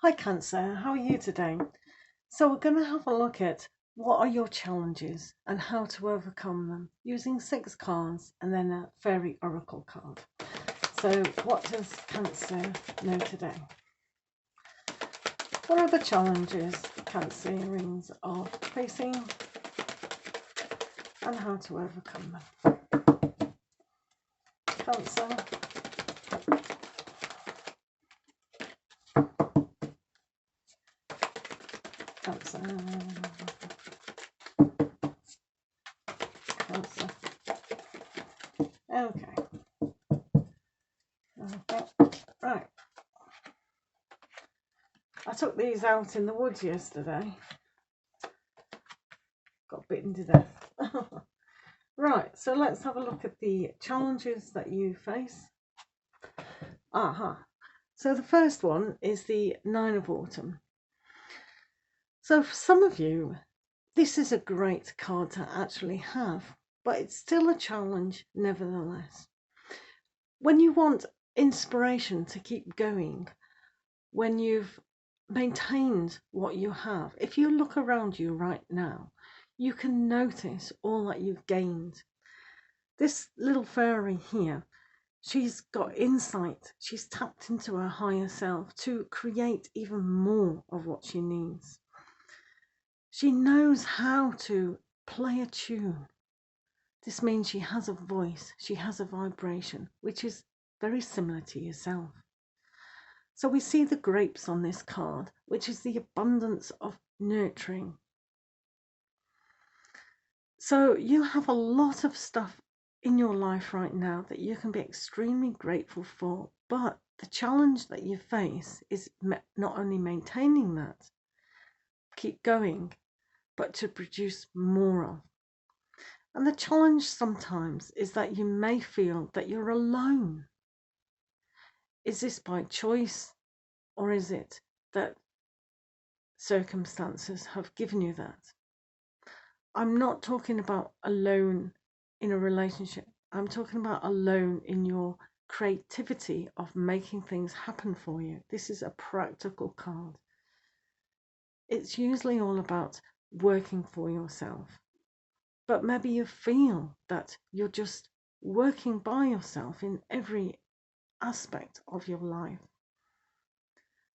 Hi Cancer, how are you today? So we're going to have a look at what are your challenges and how to overcome them using 6 cards and then a fairy oracle card. So what does Cancer know today? What are the challenges Cancerians are facing and how to overcome them? Cancer. Cancer. Cancer. Okay. Right. I took these out in the woods yesterday. Got bitten to death. Right, so let's have a look at the challenges that you face. So the first one is the Nine of Autumn. So for some of you, this is a great card to actually have, but it's still a challenge nevertheless. When you want inspiration to keep going, when you've maintained what you have, if you look around you right now, you can notice all that you've gained. This little fairy here, she's got insight. She's tapped into her higher self to create even more of what she needs. She knows how to play a tune. This means she has a voice, she has a vibration, which is very similar to yourself. So we see the grapes on this card, which is the abundance of nurturing. So you have a lot of stuff in your life right now that you can be extremely grateful for, but the challenge that you face is not only maintaining that, keep going, but to produce more of. And the challenge sometimes is that you may feel that you're alone. Is this by choice, or is it that circumstances have given you that? I'm not talking about alone in a relationship. I'm talking about alone in your creativity of making things happen for you. This is a practical card. It's usually all about working for yourself. But maybe you feel that you're just working by yourself in every aspect of your life.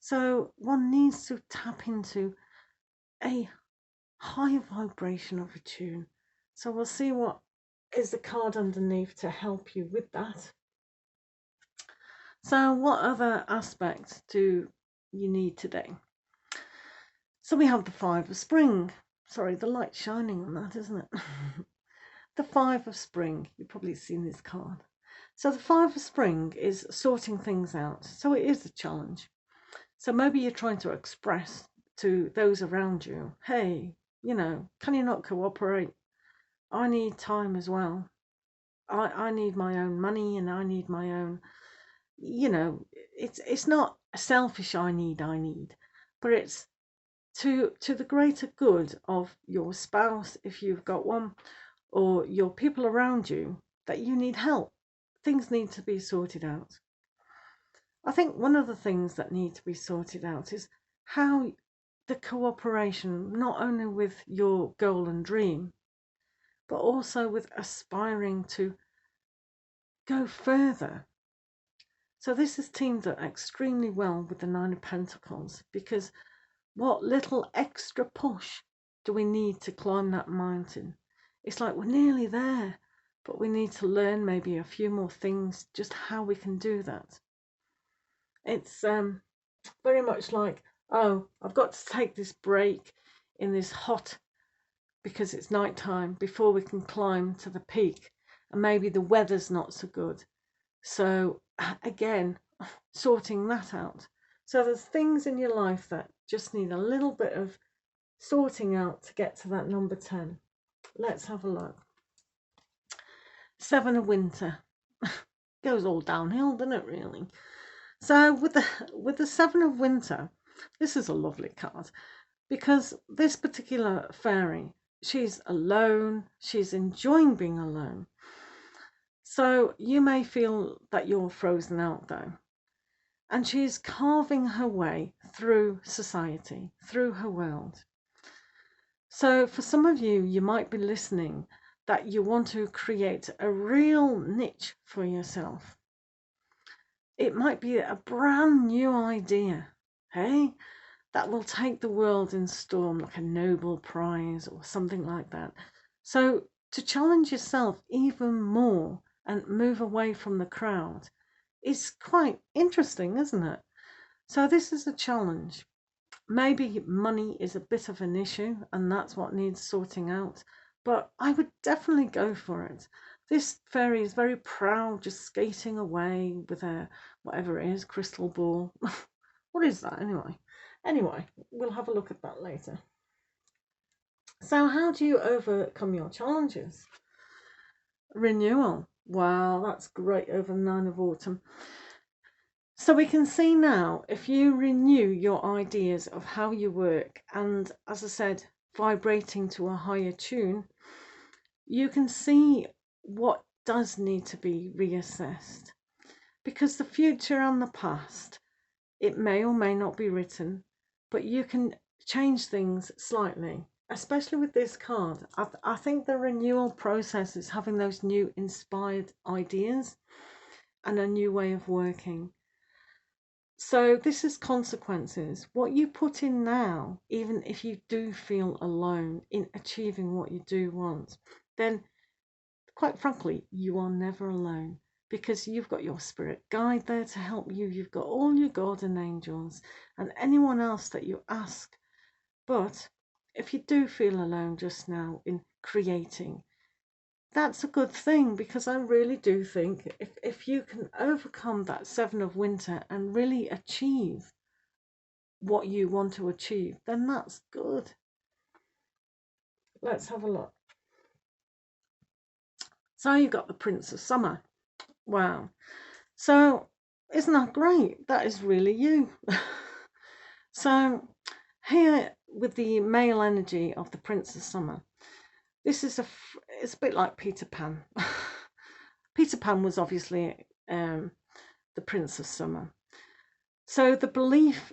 So one needs to tap into a high vibration of a tune. So we'll see what is the card underneath to help you with that. So what other aspects do you need today? So we have the Five of Spring. Sorry, the light's shining on that, isn't it? The Five of Spring. You've probably seen this card. So the Five of Spring is sorting things out. So it is a challenge. So maybe you're trying to express to those around you, hey, can you not cooperate? I need time as well. I need my own money and I need my own, it's not a selfish I need, but it's to the greater good of your spouse if you've got one, or your people around you, that you need help. Things need to be sorted out. I think one of the things that need to be sorted out is how the cooperation, not only with your goal and dream, but also with aspiring to go further. So this is teamed up extremely well with the Nine of Pentacles, because what little extra push do we need to climb that mountain? It's like we're nearly there, but we need to learn maybe a few more things, just how we can do that. It's very much like, oh, I've got to take this break in this hot, because it's night time, before we can climb to the peak, and maybe the weather's not so good. So again, sorting that out. So there's things in your life that just need a little bit of sorting out to get to that number 10. Let's have a look. Seven of Winter. Goes all downhill, doesn't it, really? So with the Seven of Winter, this is a lovely card, because this particular fairy, she's alone, she's enjoying being alone. So you may feel that you're frozen out though, and she's carving her way through society, through her world. So for some of you, you might be listening that you want to create a real niche for yourself. It might be a brand new idea, hey, that will take the world in storm, like a Nobel Prize or something like that. So to challenge yourself even more and move away from the crowd is quite interesting, isn't it? So this is a challenge. Maybe money is a bit of an issue and that's what needs sorting out, but I would definitely go for it. This fairy is very proud, just skating away with her, whatever it is, crystal ball. What is that anyway? Anyway, we'll have a look at that later. So how do you overcome your challenges? Renewal. Wow, that's great over the 9 of autumn. So we can see now, if you renew your ideas of how you work and, as I said, vibrating to a higher tune, you can see what does need to be reassessed. Because the future and the past, it may or may not be written, but you can change things slightly, especially with this card. I think the renewal process is having those new inspired ideas and a new way of working. So this is consequences. What you put in now, even if you do feel alone in achieving what you do want, then quite frankly, you are never alone because you've got your spirit guide there to help you. You've got all your guardian angels and anyone else that you ask. But if you do feel alone just now in creating, that's a good thing, because I really do think if you can overcome that 7 of winter and really achieve what you want to achieve, then that's good. Let's have a look. So you've got the Prince of Summer. Wow. So isn't that great? That is really you. So here with the male energy of the Prince of Summer, this is it's a bit like Peter Pan. Peter Pan was obviously the Prince of Summer. So the belief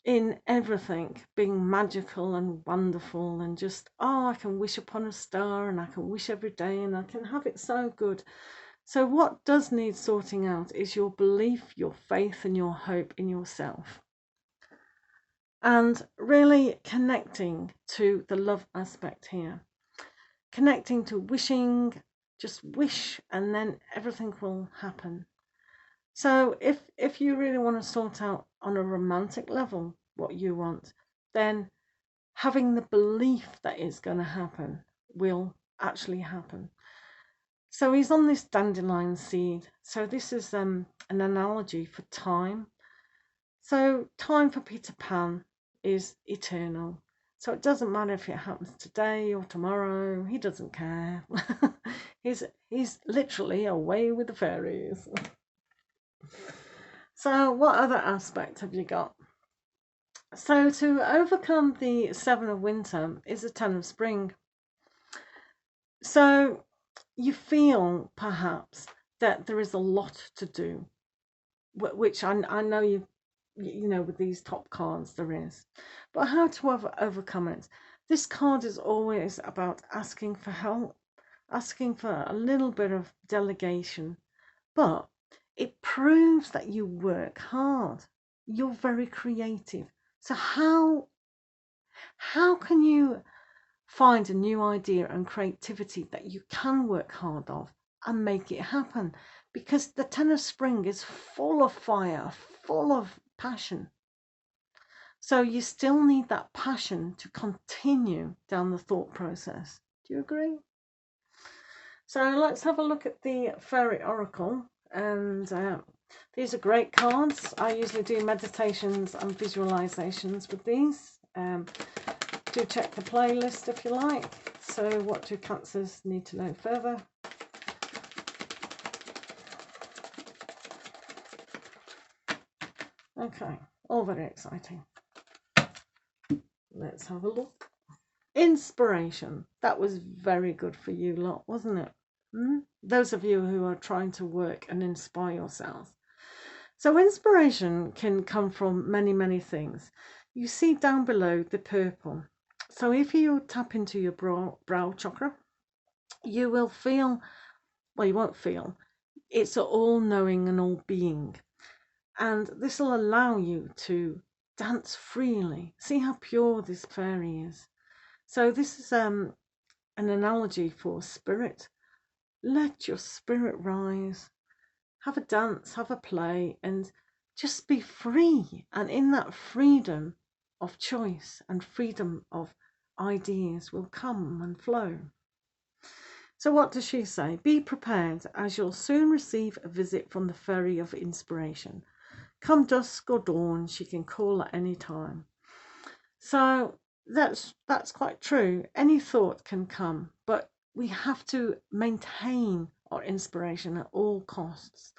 in everything being magical and wonderful and just, oh, I can wish upon a star and I can wish every day and I can have it so good. So what does need sorting out is your belief, your faith and your hope in yourself. And really connecting to the love aspect here. Connecting to wishing, just wish and then everything will happen. So if you really want to sort out on a romantic level what you want, then having the belief that it's going to happen will actually happen. So he's on this dandelion seed. So this is an analogy for time. So time for Peter Pan is eternal. So it doesn't matter if it happens today or tomorrow. He doesn't care. he's literally away with the fairies. So what other aspect have you got? So to overcome the 7 of winter is a 10 of spring. So you feel perhaps that there is a lot to do, which I know you know with these top cards there is. But how to overcome it? This card is always about asking for help, asking for a little bit of delegation, but it proves that you work hard. You're very creative. So how can you find a new idea and creativity that you can work hard on and make it happen? Because the 10 of spring is full of fire, full of passion. So you still need that passion to continue down the thought process. Do you agree? So let's have a look at the Fairy Oracle. And these are great cards. I usually do meditations and visualizations with these. Do check the playlist if you like. So what do Cancers need to know further? Okay, all very exciting. Let's have a look. Inspiration. That was very good for you lot, wasn't it? Those of you who are trying to work and inspire yourselves. So inspiration can come from many, many things. You see down below the purple. So if you tap into your brow chakra, you will feel, well, you won't feel, it's all knowing and all being. And this will allow you to dance freely. See how pure this fairy is. So this is an analogy for spirit. Let your spirit rise. Have a dance, have a play, and just be free. And in that freedom of choice and freedom of ideas will come and flow. So what does she say? Be prepared, as you'll soon receive a visit from the fairy of inspiration. Come dusk or dawn, she can call at any time. So that's quite true. Any thought can come, but we have to maintain our inspiration at all costs.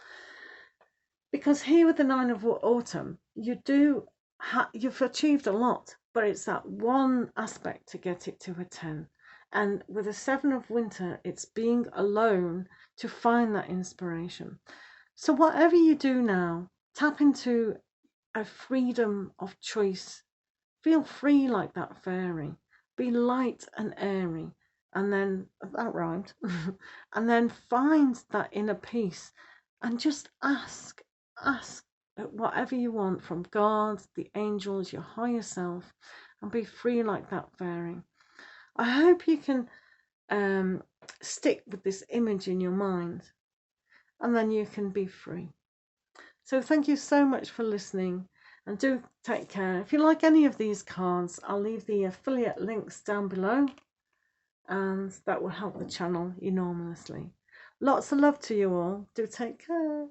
Because here with the Nine of Autumn, you've achieved a lot, but it's that one aspect to get it to a 10. And with the Seven of Winter, it's being alone to find that inspiration. So whatever you do now, tap into a freedom of choice. Feel free like that fairy. Be light and airy. And then, that rhymed, and then find that inner peace and just ask whatever you want from God, the angels, your higher self, and be free like that fairy. I hope you can stick with this image in your mind, and then you can be free. So thank you so much for listening, and do take care. If you like any of these cards, I'll leave the affiliate links down below, and that will help the channel enormously. Lots of love to you all. Do take care.